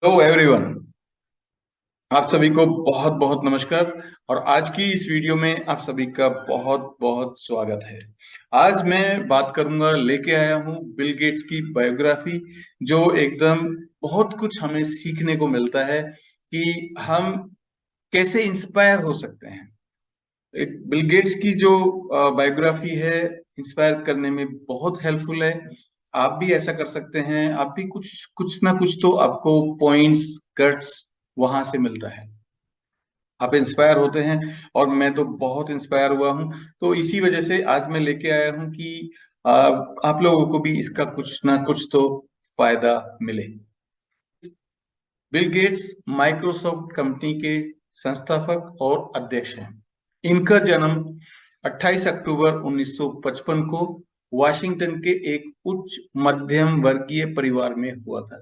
Hello everyone. आप सभी को बहुत बहुत नमस्कार। और आज की इस वीडियो में आप सभी का बहुत बहुत स्वागत है। आज मैं बात करूंगा, लेके आया हूं बिल गेट्स की बायोग्राफी, जो एकदम बहुत कुछ हमें सीखने को मिलता है कि हम कैसे इंस्पायर हो सकते हैं। एक बिल गेट्स की जो बायोग्राफी है, इंस्पायर करने में बहुत हेल्पफुल है। आप भी ऐसा कर सकते हैं। आप भी कुछ कुछ ना कुछ तो आपको पॉइंट्स, कट्स वहां से मिलता है, आप इंस्पायर होते हैं। और मैं तो बहुत इंस्पायर हुआ हूं। तो इसी वजह से आज मैं लेके आया हूं कि आप लोगों को भी इसका कुछ ना कुछ तो फायदा मिले। बिल गेट्स माइक्रोसॉफ्ट कंपनी के संस्थापक और अध्यक्ष हैं। इनका जन्म 28 अक्टूबर 1955 को वाशिंगटन के एक उच्च मध्यम वर्गीय परिवार में हुआ था।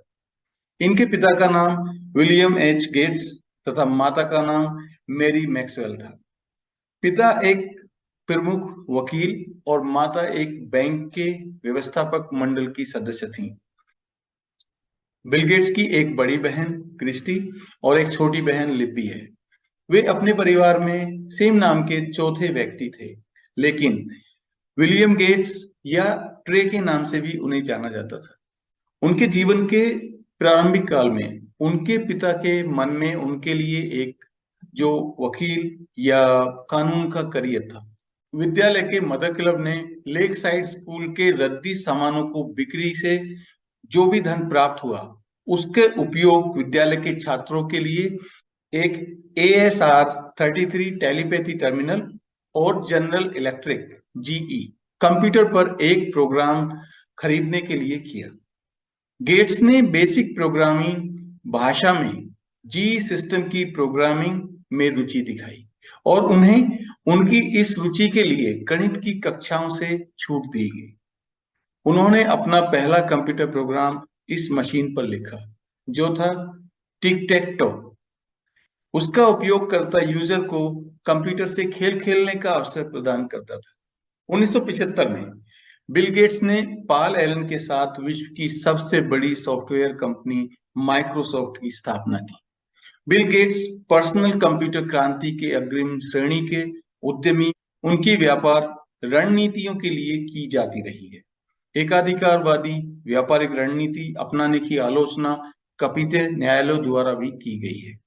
इनके पिता का नाम विलियम एच गेट्स तथा माता का नाम मैरी मैक्सवेल था। पिता एक प्रमुख वकील और माता एक बैंक के व्यवस्थापक मंडल की सदस्य थीं। बिल गेट्स की एक बड़ी बहन क्रिस्टी और एक छोटी बहन लिब्बी है। वे अपने परिवार में सेम नाम के चौथे व्यक्ति थे, लेकिन विलियम गेट्स या ट्रे के नाम से भी उन्हें जाना जाता था। उनके जीवन के प्रारंभिक काल में उनके पिता के मन में उनके लिए एक जो वकील या कानून का करियर था। विद्यालय के मदर क्लब ने लेक साइड स्कूल के रद्दी सामानों को बिक्री से जो भी धन प्राप्त हुआ, उसके उपयोग विद्यालय के छात्रों के लिए एक ASR-33 टेलीपैथी टर्मिनल और जनरल इलेक्ट्रिक GE कंप्यूटर पर एक प्रोग्राम खरीदने के लिए किया। गेट्स ने बेसिक प्रोग्रामिंग भाषा में जी सिस्टम की प्रोग्रामिंग में रुचि दिखाई और उन्हें उनकी इस रुचि के लिए गणित की कक्षाओं से छूट दी गई। उन्होंने अपना पहला कंप्यूटर प्रोग्राम इस मशीन पर लिखा, जो था टिक टेक टो। उसका उपयोगकर्ता यूजर को कंप्यूटर से खेल खेलने का अवसर प्रदान करता था। 1975 में बिल गेट्स ने पॉल एलन के साथ विश्व की सबसे बड़ी सॉफ्टवेयर कंपनी माइक्रोसॉफ्ट की स्थापना की। बिल गेट्स पर्सनल कंप्यूटर क्रांति के अग्रिम श्रेणी के उद्यमी, उनकी व्यापार रणनीतियों के लिए की जाती रही है। एकाधिकारवादी व्यापारिक रणनीति अपनाने की आलोचना कपिते न्यायालयों द्वारा भी की गई है।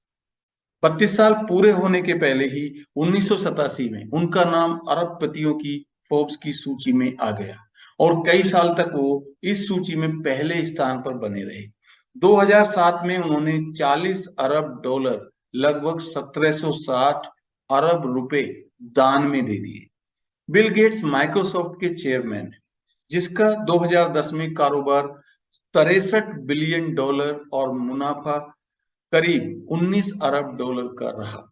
32 साल पूरे होने के पहले ही 1987 में उनका नाम अरबपतियों की फोर्ब्स की सूची में आ गया और कई साल तक वो इस सूची में पहले स्थान पर बने रहे। 2007 में उन्होंने 40 अरब डॉलर, लगभग 1760 अरब रुपए दान में दे दिए। बिल गेट्स माइक्रोसॉफ्ट के चेयरमैन, जिसका 2010 में कारोबार 63 बिलियन डॉलर और मुनाफा करीब 19 अरब डॉलर का रहा।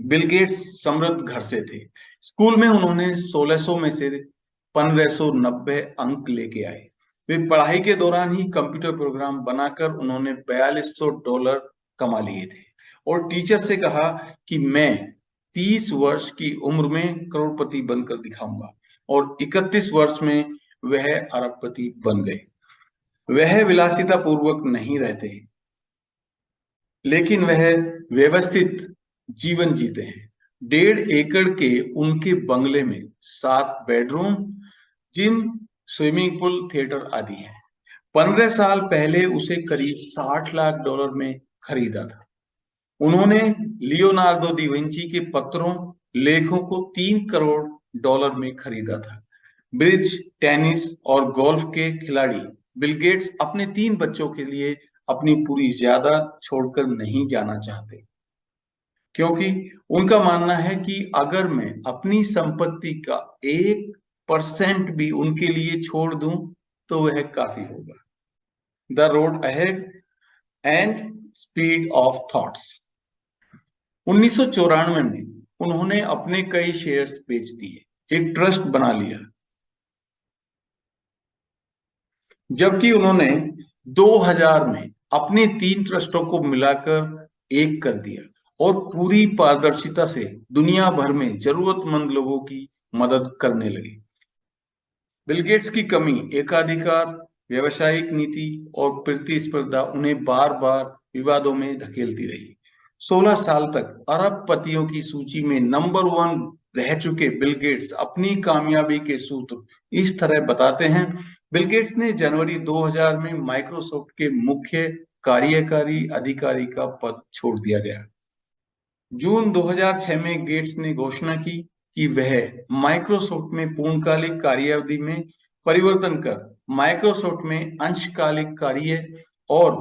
बिल गेट्स समृद्ध घर से थे। स्कूल में उन्होंने 1600 में से 1590 अंक लेके आए। वे पढ़ाई के दौरान ही कंप्यूटर प्रोग्राम बनाकर उन्होंने 4200 डॉलर कमा लिए थे और टीचर से कहा कि मैं 30 वर्ष की उम्र में करोड़पति बनकर दिखाऊंगा, और 31 वर्ष में वह अरबपति बन गए। वह विलासिता पूर्वक नहीं रहते, लेकिन वह व्यवस्थित जीवन जीते हैं। 1.5 एकड़ के उनके बंगले में 7 bedroom, gym, swimming pool, theatre आदि है। 15 साल पहले उसे करीब 60 लाख डॉलर में खरीदा था। उन्होंने लियोनार्डो दी विंची के पत्रों, लेखों को 3 करोड़ डॉलर में खरीदा था। ब्रिज, टेनिस और गोल्फ के खिलाड़ी बिल गेट्स अपने 3 बच्चों के लिए अपनी पूरी ज्यादा छोड़कर नहीं जाना चाहते, क्योंकि उनका मानना है कि अगर मैं अपनी संपत्ति का 1% भी उनके लिए छोड़ दूं तो वह काफी होगा। The road ahead and speed of thoughts. 1994 में उन्होंने अपने कई शेयर्स बेच दिए, एक ट्रस्ट बना लिया, जबकि उन्होंने 2000 में अपने 3 ट्रस्टों को मिलाकर एक कर दिया और पूरी पारदर्शिता से दुनिया भर में जरूरतमंद लोगों की मदद करने लगे। बिल गेट्स की कमी एकाधिकार व्यावसायिक नीति और प्रतिस्पर्धा उन्हें बार बार विवादों में धकेलती रही। 16 साल तक अरबपतियों की सूची में नंबर 1 रह चुके बिल गेट्स अपनी कामयाबी के सूत्र इस तरह बताते हैं। बिल गेट्स ने जनवरी 2000 में माइक्रोसॉफ्ट के मुख्य कार्यकारी अधिकारी का पद छोड़ दिया गया। जून 2006 में गेट्स ने घोषणा की कि वह माइक्रोसॉफ्ट में पूर्णकालिक कार्यावधि में परिवर्तन कर माइक्रोसॉफ्ट में अंशकालिक कार्य और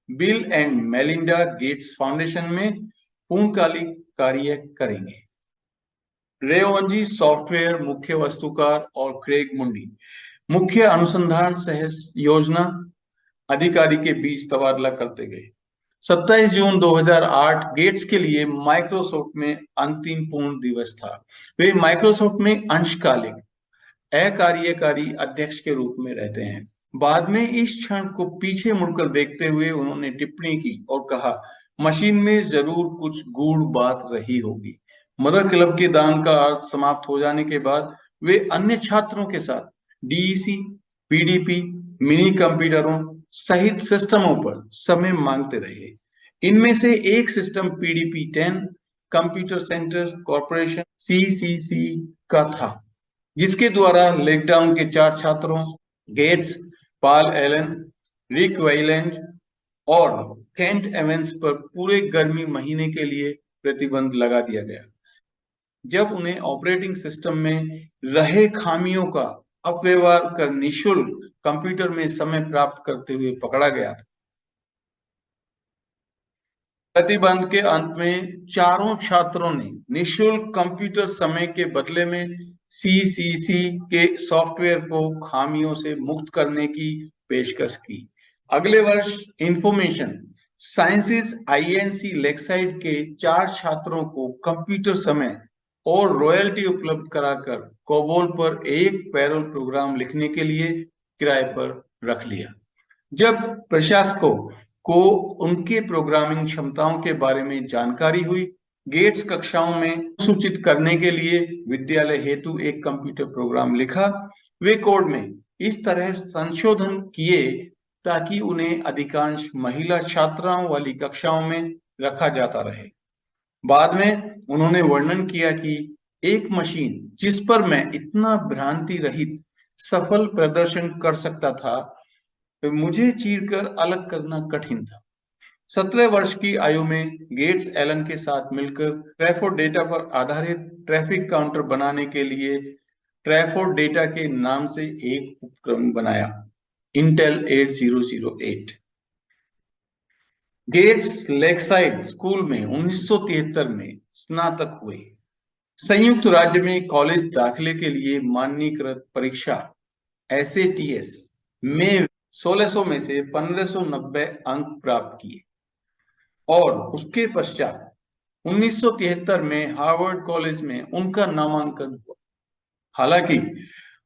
bill and Melinda Gates foundation में पूर्णकालिक कार्य करेंगे। रेओंजी सॉफ्टवेयर मुख्य वस्तुकार और क्रेग मुंडी मुख्य अनुसंधान सह योजना अधिकारी के बीच तबादला करते गए। 27 जून 2008 गेट्स के लिए माइक्रोसॉफ्ट में अंतिम पूर्ण दिवस था। वे माइक्रोसॉफ्ट में अंशकालिक अकार्यकारी अध्यक्ष के रूप में रहते हैं। बाद में इस क्षण को पीछे मुड़कर देखते हुए उन्होंने टिप्पणी की और कहा, मशीन में जरूर कुछ गूढ़ बात रही होगी। मदर क्लब के दान का अर्थ समाप्त हो जाने के बाद वे अन्य छात्रों के साथ डीईसी, पीडीपी, मिनी कंप्यूटरों सहित सिस्टमों पर समय मांगते रहे। इनमें से एक system PDP 10 computer centre corporation CCC का था, जिसके द्वारा लॉकडाउन के 4 छात्रों गेट्स, पॉल एलन, रिक वाइलैंड और केंट एवंस पर पूरे गर्मी महीने के लिए प्रतिबंध लगा दिया गया, जब उन्हें ऑपरेटिंग सिस्टम में रहे खामियों का अपव्यवहार कर निःशुल्क कंप्यूटर में समय प्राप्त करते हुए पकड़ा गया था। प्रतिबंध के अंत में चारों छात्रों ने निःशुल्क कंप्यूटर समय के बदले में सीसीसी के सॉफ्टवेयर को खामियों से मुक्त करने की पेशकश की। अगले वर्ष इंफॉर्मेशन साइंसेस आईएनसी लेक्साइड के 4 छात्रों को कंप्यूटर समय और रॉयल्टी उपलब्ध कराकर कोबोल पर एक पैरोल प्रोग्राम लिखने के लिए किराए पर रख लिया। जब प्रशासकों को उनके प्रोग्रामिंग क्षमताओं के बारे में जानकारी हुई, गेट्स कक्षाओं में सूचित करने के लिए विद्यालय हेतु एक कंप्यूटर प्रोग्राम लिखा। वे कोड में इस तरह संशोधन किए ताकि उन्हें अधिकांश महिला छात्राओं वाली कक्षाओं में रखा जाता रहे। बाद में उन्होंने वर्णन किया कि एक मशीन जिस पर मैं इतना भ्रांति रहित सफल प्रदर्शन कर सकता था, मुझे चीरकर अलग करना कठिन था। 17 वर्ष की आयु में गेट्स एलन के साथ मिलकर ट्रैफोर्ड डेटा पर आधारित ट्रैफिक काउंटर बनाने के लिए ट्रैफोर्ड डेटा के नाम से एक उपकरण बनाया, इंटेल 8008। गेट्स लेक्साइड स्कूल में 1973 में स्नातक हुए। संयुक्त राज्य में कॉलेज दाखिले के लिए मान्यकृत परीक्षा SATs में 1600 में से 1590 अंक प्राप्त किए और उसके पश्चात 1973 में हार्वर्ड कॉलेज में उनका नामांकन हुआ। हालांकि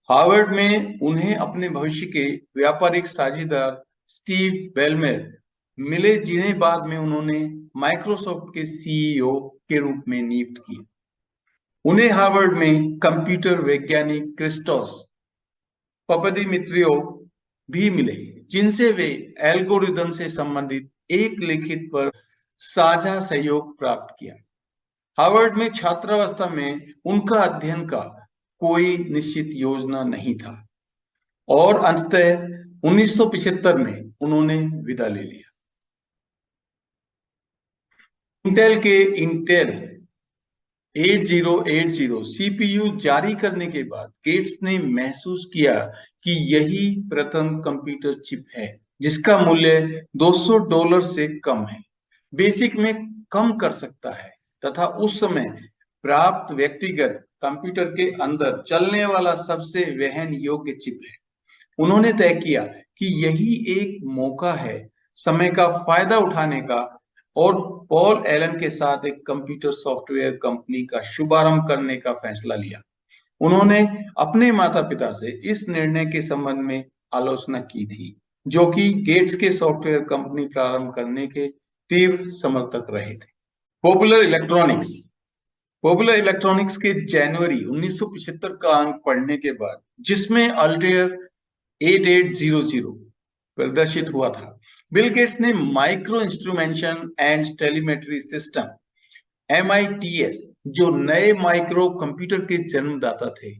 हार्वर्ड में उन्हें अपने भविष्य के व्यापारिक साझेदार स्टीव बेलमेर मिले, जिन्हें बाद में उन्होंने माइक्रोसॉफ्ट के CEO के रूप में नियुक्त किया। उन्हें हार्वर्ड में कंप्यूटर वैज्ञानिक क्रिस्टोस पपदिमित्रियो भी मिले, जिनसे वे एल्गोरिदम से संबंधित एक लिखित पर साझा सहयोग प्राप्त किया। हार्वर्ड में छात्रावस्था में उनका अध्ययन का कोई निश्चित योजना नहीं था और अंततः 1975 में उन्होंने विदा ले लिया। इंटेल के इंटेल 8080 CPU जारी करने के बाद गेट्स ने महसूस किया कि यही प्रथम कंप्यूटर चिप है जिसका मूल्य $200 से कम है, बेसिक में कम कर सकता है तथा उस समय प्राप्त व्यक्तिगत कंप्यूटर के अंदर चलने वाला सबसे वहन योग्य चिप है। उन्होंने तय किया कि यही एक मौका है समय का फायदा उठाने का और पॉल एलन के साथ एक कंप्यूटर सॉफ्टवेयर कंपनी का शुभारंभ करने का फैसला लिया। उन्होंने अपने माता पिता से इस निर्णय के संबंध में आलोचना की थी, जो कि गेट्स के सॉफ्टवेयर कंपनी प्रारंभ करने के तीव्र समर्थक रहे थे। पॉपुलर इलेक्ट्रॉनिक्स के जनवरी 1975 का अंक पढ़ने के बाद, जिसमें अल्टेयर 8800 प्रदर्शित हुआ था। बिल गेट्स ने micro instrumentation and telemetry system MITS, जो नए माइक्रो कंप्यूटर के जन्मदाता थे,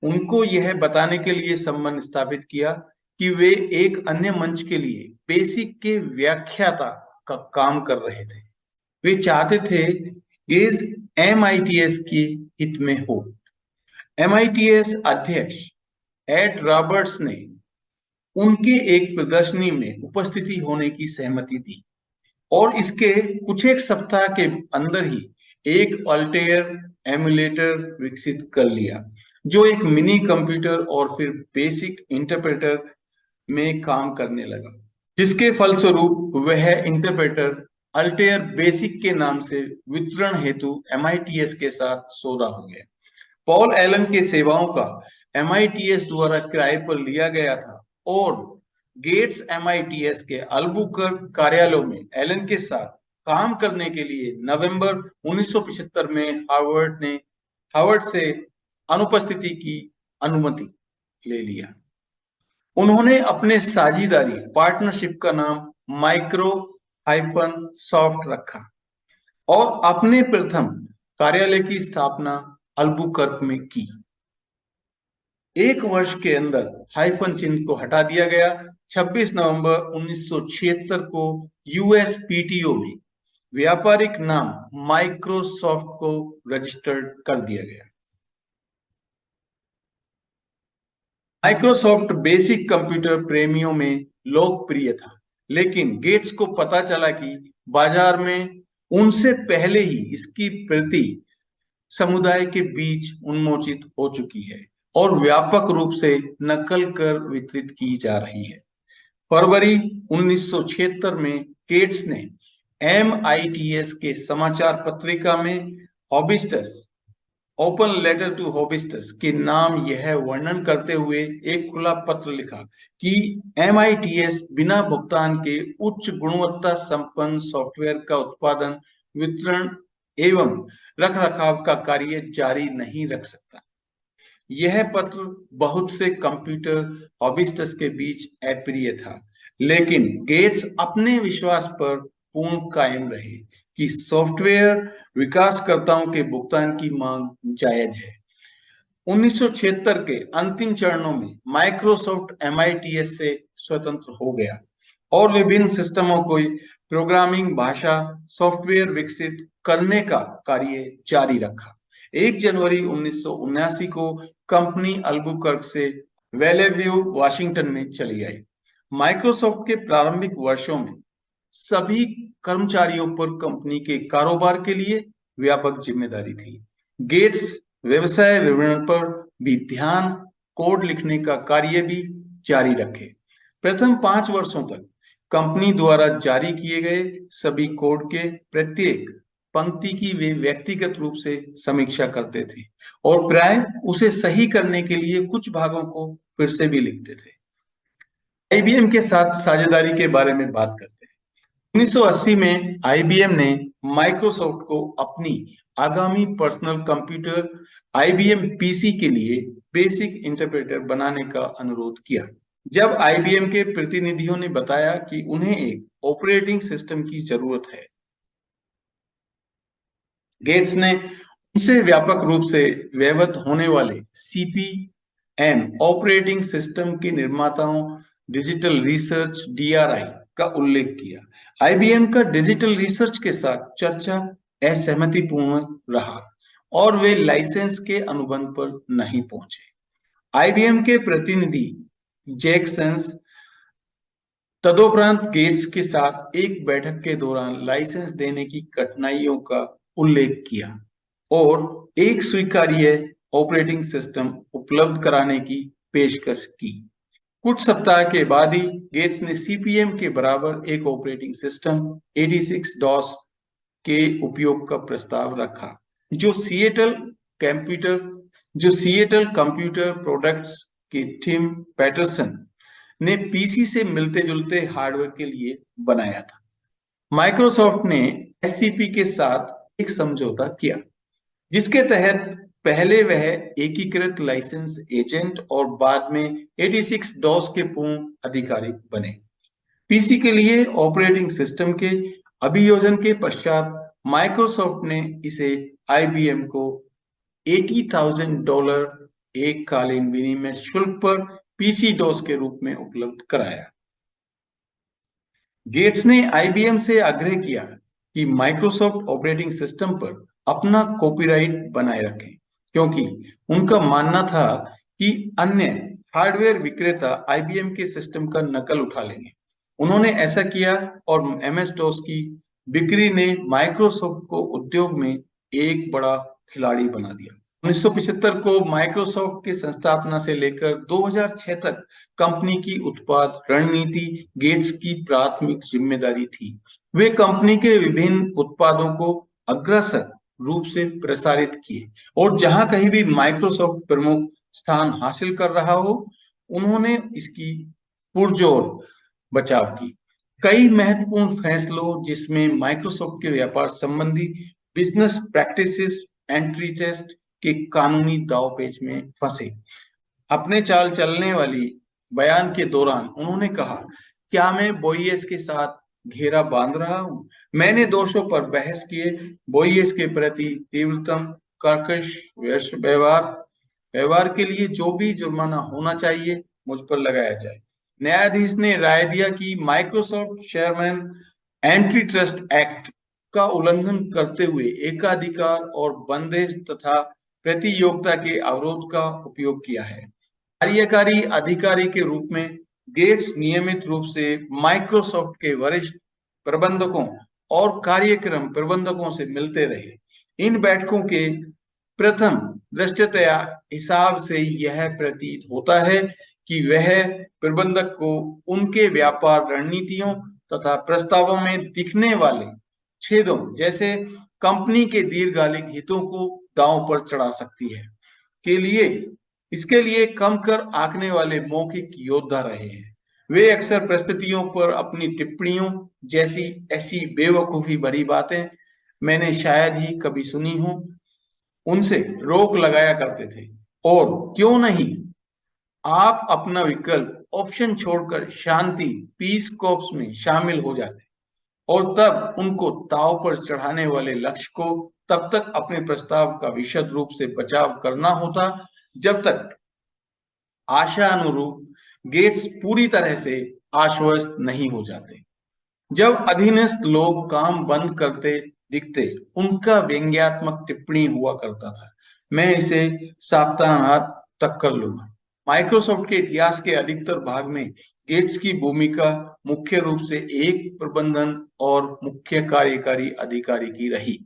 उनको यह बताने के लिए संबंध स्थापित किया कि वे एक अन्य मंच के लिए बेसिक के व्याख्याता का काम कर रहे थे। वे चाहते थे कि इस MITS के हित में हो। MITS अध्यक्ष एड रॉबर्ट्स ने उनके एक प्रदर्शनी में उपस्थिति होने की सहमति दी और इसके कुछ एक सप्ताह के अंदर ही एक अल्टेयर एमुलेटर विकसित कर लिया, जो एक मिनी कंप्यूटर और फिर बेसिक इंटरप्रेटर में काम करने लगा, जिसके फलस्वरूप वह इंटरप्रेटर अल्टेयर बेसिक के नाम से वितरण हेतु MITS के साथ सौदा हो गया। पॉल एलन के सेवाओं का MITS द्वारा किराए पर लिया गया था और गेट्स MITS के अल्बुकर्क कार्यालयों में एलन के साथ काम करने के लिए नवंबर 1975 में हार्वर्ड से अनुपस्थिति की अनुमति ले लिया। उन्होंने अपने साझेदारी पार्टनरशिप का नाम माइक्रो-सॉफ्ट रखा और अपने प्रथम कार्यालय की स्थापना अल्बुकर्क में की। एक वर्ष के अंदर हाइफन चिन्ह को हटा दिया गया। 26 नवंबर 1976 को USPTO में व्यापारिक नाम माइक्रोसॉफ्ट को रजिस्टर्ड कर दिया गया। माइक्रोसॉफ्ट बेसिक कंप्यूटर प्रेमियों में लोकप्रिय था, लेकिन गेट्स को पता चला कि बाजार में उनसे पहले ही इसकी प्रति समुदाय के बीच उन्मोचित हो चुकी है और व्यापक रूप से नकल कर वितरित की जा रही है। फरवरी 1976 में गेट्स ने MITS के समाचार पत्रिका में हॉबिस्टस ओपन लेटर टू हॉबिस्टस के नाम यह वर्णन करते हुए एक खुला पत्र लिखा कि MITS बिना भुगतान के उच्च गुणवत्ता संपन्न सॉफ्टवेयर का उत्पादन, वितरण एवं रखरखाव का कार्य जारी नहीं रख सकता। यह पत्र बहुत से कंप्यूटर हॉबिस्टस के बीच अप्रिय था, लेकिन गेट्स अपने विश्वास पर पूर्ण कायम रहे कि सॉफ्टवेयर विकासकर्ताओं के भुगतान की मांग जायज है। 1976 के अंतिम चरणों में माइक्रोसॉफ्ट MITS से स्वतंत्र हो गया और विभिन्न सिस्टमों को प्रोग्रामिंग भाषा सॉफ्टवेयर विकसित करने का कार्य जारी रखा। 1 जनवरी 1979 को कंपनी अल्बुकर्क से वेलेव्यू वाशिंगटन में चली आई। माइक्रोसॉफ्ट के प्रारंभिक वर्षों में सभी कर्मचारियों पर कंपनी के कारोबार के लिए व्यापक जिम्मेदारी थी। गेट्स व्यवसाय विवरण पर भी ध्यान, कोड लिखने का कार्य भी जारी रखे। प्रथम 5 वर्षों तक कंपनी द्वारा जारी किए गए सभी कोड के प्रत्येक पंक्ति की वे व्यक्तिगत रूप से समीक्षा करते थे और प्राय उसे सही करने के लिए कुछ भागों को फिर से भी लिखते थे। IBM के साथ साझेदारी के बारे में बात करते हैं। 1980 में IBM ने माइक्रोसॉफ्ट को अपनी आगामी पर्सनल कंप्यूटर IBM PC के लिए बेसिक इंटरप्रेटर बनाने का अनुरोध किया। जब IBM के प्रतिनिधियों ने बताया कि उन्हें एक ऑपरेटिंग सिस्टम की जरूरत है, गेट्स ने उनसे व्यापक रूप से व्यवहृत होने वाले CP/M ऑपरेटिंग सिस्टम के निर्माताओं डिजिटल रिसर्च DRI का उल्लेख किया। IBM का डिजिटल रिसर्च के साथ चर्चा असहमतिपूर्ण रहा और वे लाइसेंस के अनुबंध पर नहीं पहुंचे। IBM के प्रतिनिधि जैक सेंस तदोपरांत गेट्स के साथ एक बैठक के दौरान लाइसेंस देने की कठिनाइयों का उल्लेख किया और एक स्वीकार्य ऑपरेटिंग सिस्टम उपलब्ध कराने की पेशकश की। कुछ सप्ताह के बाद ही गेट्स ने CP/M के बराबर एक ऑपरेटिंग सिस्टम 86 DOS के उपयोग का प्रस्ताव रखा, जो सिएटल कंप्यूटर प्रोडक्ट्स के टिम पैटरसन ने PC से मिलते जुलते हार्डवेयर के लिए बनाया था। माइक्रोसॉफ्ट ने SCP के साथ एक समझौता किया, जिसके तहत पहले वह एकीकृत लाइसेंस एजेंट और बाद में 86 डॉस के पूर्ण अधिकारी बने। पीसी के लिए ऑपरेटिंग सिस्टम के अभियोजन के पश्चात माइक्रोसॉफ्ट ने इसे आईबीएम को $80,000 एक कालीन विनिमय शुल्क पर पीसी डॉस के रूप में उपलब्ध कराया। गेट्स ने आईबीएम से आग्रह किया कि माइक्रोसॉफ्ट ऑपरेटिंग सिस्टम पर अपना कॉपीराइट बनाए रखें, क्योंकि उनका मानना था कि अन्य हार्डवेयर विक्रेता आईबीएम के सिस्टम का नकल उठा लेंगे। उन्होंने ऐसा किया और एमएस डॉस की बिक्री ने माइक्रोसॉफ्ट को उद्योग में एक बड़ा खिलाड़ी बना दिया। 1975 को माइक्रोसॉफ्ट के संस्थापना से लेकर 2006 तक कंपनी की उत्पाद रणनीति गेट्स की प्राथमिक जिम्मेदारी थी। वे कंपनी के विभिन्न उत्पादों को अग्रसर रूप से प्रसारित किए और जहां कहीं भी माइक्रोसॉफ्ट प्रमुख स्थान हासिल कर रहा हो, उन्होंने इसकी पुरजोर बचाव की। कई महत्वपूर्ण फैसलों, जिसमें माइक्रोसॉफ्ट के व्यापार संबंधी बिजनेस प्रैक्टिसेस एंट्री टेस्ट के कानूनी दांवपेच में फंसे। अपने चाल चलने वाली बयान के दौरान उन्होंने कहा, क्या मैं बोइस के साथ घेरा बांध रहा हूं? मैंने दोषों पर बहस किए, बोइस के प्रति तीव्रतम कर्कश व्यवहार के लिए जो भी जुर्माना होना चाहिए मुझ पर लगाया जाए। न्यायाधीश ने राय दिया कि Microsoft Sherman anti trust act का उल्लंघन करते हुए एकाधिकार और बंदेज तथा प्रतियोगिता के अवरोध का उपयोग किया है। कार्यकारी अधिकारी के रूप में गेट्स नियमित रूप से माइक्रोसॉफ्ट के वरिष्ठ प्रबंधकों और कार्यक्रम प्रबंधकों से मिलते रहे। इन बैठकों के प्रथम दृष्टया हिसाब से यह प्रतीत होता है कि वह प्रबंधक को उनके व्यापार रणनीतियों तथा प्रस्तावों में दिखने वाले छेदों जैसे कंपनी के दीर्घकालिक हितों को दांव पर चढ़ा सकती है इसके लिए कम कर आंकने वाले मौखिक योद्धा रहे हैं। वे अक्सर परिस्थितियों पर अपनी टिप्पणियों जैसी ऐसी बेवकूफी भरी बातें मैंने शायद ही कभी सुनी हो, उनसे रोक लगाया करते थे। और क्यों नहीं, आप अपना विकल्प ऑप्शन छोड़कर शांति पीस कॉर्प्स में शामिल हो जाते और तब उनको दांव पर चढ़ाने वाले लक्ष्य को तब तक अपने प्रस्ताव का विशद रूप से बचाव करना होता जब तक आशा अनुरूप गेट्स पूरी तरह से आश्वस्त नहीं हो जाते। जब अधीनस्थ लोग काम बंद करते दिखते, उनका व्यंग्यात्मक टिप्पणी हुआ करता था, मैं इसे साप्ताहांत तक कर लूंगा। माइक्रोसॉफ्ट के इतिहास के अधिकतर भाग में गेट्स की भूमिका मुख्य रूप से एक प्रबंधन और मुख्य कार्यकारी अधिकारी की रही,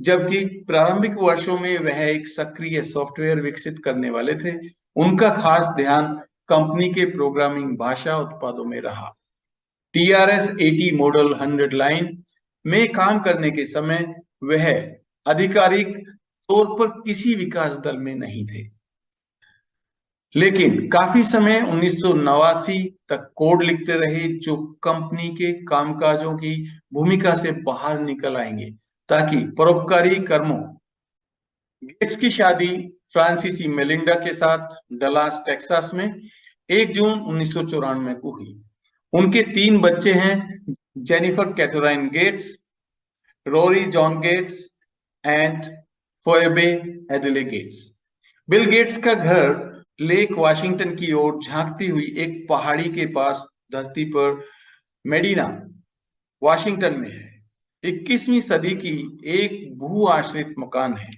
जबकि प्रारंभिक वर्षों में वह एक सक्रिय सॉफ्टवेयर विकसित करने वाले थे। उनका खास ध्यान कंपनी के प्रोग्रामिंग भाषा उत्पादों में रहा। TRS-80 मॉडल 100 लाइन में काम करने के समय वह आधिकारिक तौर पर किसी विकास दल में नहीं थे, लेकिन काफी समय 1989 तक कोड लिखते रहे जो कंपनी के कामकाजों की भूमिका से बाहर निकल आएंगे ताकि परोपकारी कर्मों। गेट्स की शादी फ्रांसीसी मेलिंडा के साथ डलास टेक्सास में 1 जून 1994 को हुई। उनके 3 बच्चे हैं, Jennifer Katharine Gates, Rory John Gates and Phoebe Adele Gates. Bill Gates का घर लेक वाशिंगटन की ओर झांकती हुई एक पहाड़ी के पास धरती पर मेडिना वाशिंगटन में है। 21वीं सदी की एक भू आश्रित मकान है।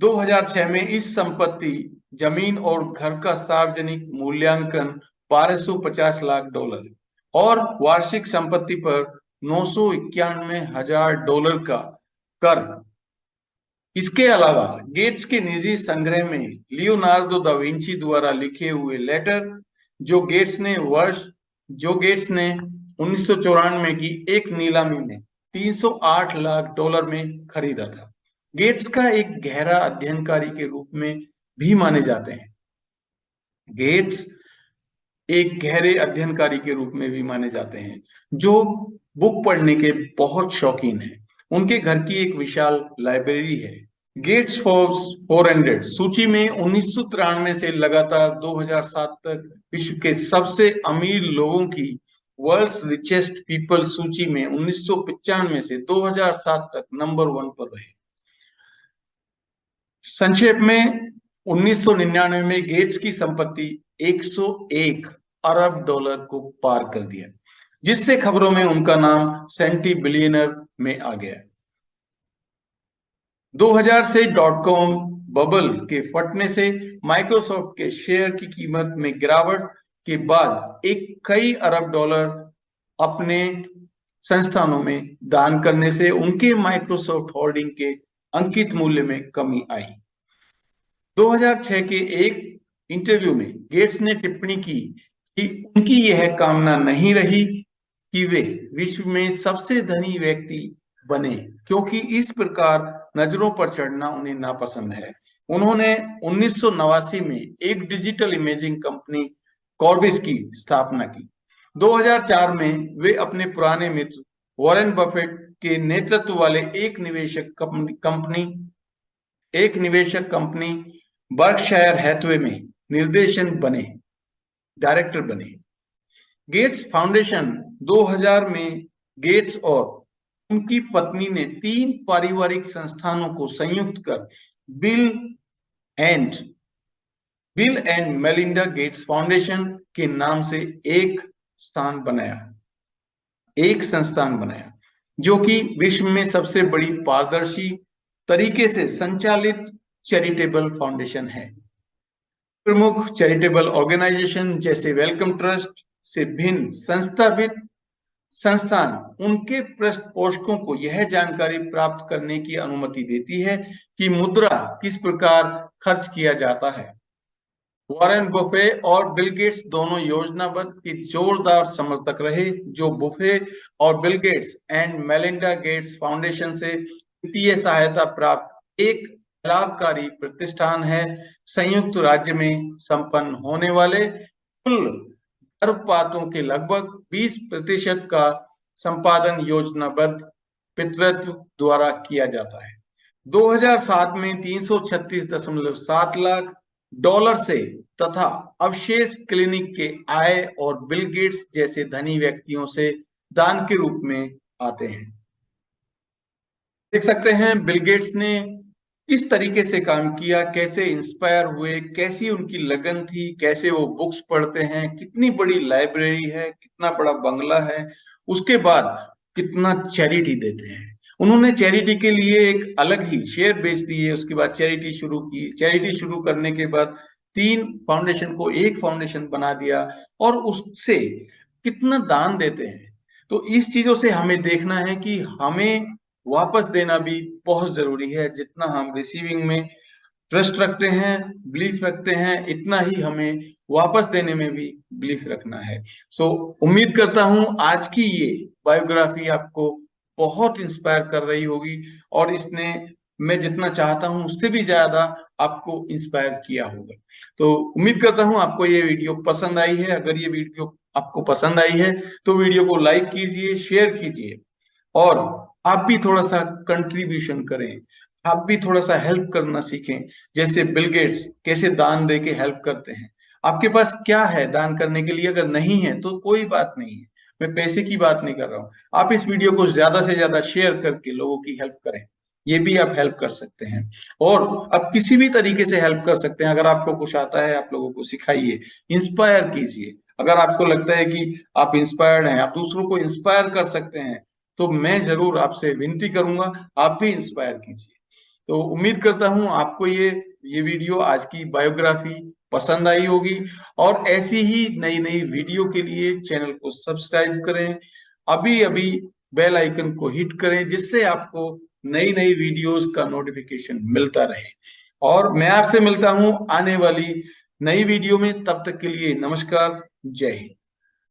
2006 में इस संपत्ति, जमीन और घर का सार्वजनिक मूल्यांकन $1250 लाख और वार्षिक संपत्ति पर $991,000 का कर। इसके अलावा गेट्स के निजी संग्रह में लियोनार्डो दा विंची द्वारा लिखे हुए लेटर जो गेट्स ने 1994 की एक नीलामी में $308 लाख में खरीदा था। गेट्स का एक गहरा अध्ययनकारी के रूप में भी माने जाते हैं। गेट्स एक गहरे अध्ययनकारी के रूप में भी माने जाते हैं जो बुक पढ़ने के बहुत शौकीन हैं। उनके घर की एक विशाल लाइब्रेरी है गेट्स फोर्ब्स 400 सूची में 1993 से लगातार 2007 तक विश्व के सबसे अमीर लोगों की वर्ल्ड्स रिचेस्ट पीपल सूची में 1995 से 2007 तक नंबर 1 पर रहे। संक्षेप में 1999 में गेट्स की संपत्ति 101 अरब डॉलर को पार कर दिया, जिससे खबरों में उनका नाम सेंटी बिलियनर में आ गया। 2000 से डॉट कॉम बबल के फटने से माइक्रोसॉफ्ट के शेयर की कीमत में गिरावट के बाद एक कई अरब डॉलर अपने संस्थानों में दान करने से उनके माइक्रोसॉफ्ट होल्डिंग के अंकित मूल्य में कमी आई। 2006 के एक इंटरव्यू में गेट्स ने टिप्पणी की कि उनकी यह कामना नहीं रही कि वे विश्व में सबसे धनी व्यक्ति बने, क्योंकि इस प्रकार नजरों पर चढ़ना उन्हें नापसंद है। उन्होंने 1989 में एक डिजिटल इमेजिंग कंपनी कॉर्बिस की स्थापना की। 2004 में वे अपने पुराने मित्र वॉरेन बफेट के नेतृत्व वाले एक निवेशक कंपनी बर्कशायर हैथवे में डायरेक्टर बने। गेट्स फाउंडेशन 2000 में गेट्स और उनकी पत्नी ने 3 पारिवारिक संस्थानों को संयुक्त कर bill and Melinda Gates foundation के नाम से एक संस्थान बनाया, जो कि विश्व में सबसे बड़ी पारदर्शी तरीके से संचालित चैरिटेबल फाउंडेशन है। प्रमुख चैरिटेबल ऑर्गेनाइजेशन जैसे वेलकम ट्रस्ट से भिन्न संस्थान उनके पृष्ठपोषकों को यह जानकारी प्राप्त करने की अनुमति देती है कि मुद्रा किस प्रकार खर्च किया जाता है। वॉरेन बुफे और बिल गेट्स दोनों योजनाबद्ध के जोरदार समर्थक रहे, जो बुफे और Bill Gates and Melinda Gates foundation से वित्तीय सहायता प्राप्त एक लाभकारी प्रतिष्ठान है। संयुक्त राज्य में संपन्न होने वाले कुल गर्भपातों के लगभग 20% का संपादन योजनाबद्ध पितृत्व द्वारा किया जाता है। 2007 में 336.7 लाख डॉलर से तथा अवशेष क्लिनिक के आय और बिल गेट्स जैसे धनी व्यक्तियों से दान के रूप में आते हैं। देख सकते हैं बिल गेट्स ने किस तरीके से काम किया, कैसे इंस्पायर हुए, कैसी उनकी लगन थी, कैसे वो बुक्स पढ़ते हैं, कितनी बड़ी लाइब्रेरी है, कितना बड़ा बंगला है, उसके बाद कितना चैरिटी देते हैं। उन्होंने चैरिटी के लिए एक अलग ही शेयर बेच दिए, उसके बाद चैरिटी शुरू की। चैरिटी शुरू करने के बाद 3 फाउंडेशन को एक फाउंडेशन बना दिया और उससे कितना दान देते हैं। तो इस चीजों से हमें देखना है कि हमें वापस देना भी बहुत जरूरी है। जितना हम रिसीविंग में ट्रस्ट रखते हैं, बिलीफ रखते हैं, इतना ही हमें वापस देने में भी बिलीफ रखना है। सो उम्मीद करता हूं आज की ये बायोग्राफी आपको बहुत इंस्पायर कर रही होगी और इसने मैं जितना चाहता हूं उससे भी ज्यादा आपको इंस्पायर किया होगा। तो उम्मीद करता हूं आपको ये वीडियो पसंद आई है। अगर ये वीडियो आपको पसंद आई है तो वीडियो को लाइक कीजिए, शेयर कीजिए और आप भी थोड़ा सा कंट्रीब्यूशन करें, आप भी थोड़ा सा हेल्प करना सीखें। जैसे बिल गेट्स कैसे दान दे के हेल्प करते हैं। आपके पास क्या है दान करने के लिए? अगर नहीं है तो कोई बात नहीं है, मैं पैसे की बात नहीं कर रहा हूं। आप इस वीडियो को ज्यादा से ज्यादा शेयर करके लोगों की हेल्प करें, ये भी आप हेल्प कर सकते हैं। और आप किसी भी तरीके से हेल्प कर सकते हैं। अगर आपको कुछ आता है आप लोगों को सिखाइए, इंस्पायर कीजिए। अगर आपको लगता है कि आप इंस्पायर्ड हैं, आप दूसरों को इंस्पायर कर सकते हैं, तो मैं जरूर आपसे विनती करूंगा आप भी इंस्पायर कीजिए। तो उम्मीद करता हूं आपको ये वीडियो, आज की बायोग्राफी पसंद आई होगी और ऐसी ही नई नई वीडियो के लिए चैनल को सब्सक्राइब करें, अभी बेल आइकन को हिट करें, जिससे आपको नई नई वीडियोस का नोटिफिकेशन मिलता रहे। और मैं आपसे मिलता हूं आने वाली नई वीडियो में। तब तक के लिए नमस्कार, जय हिंद।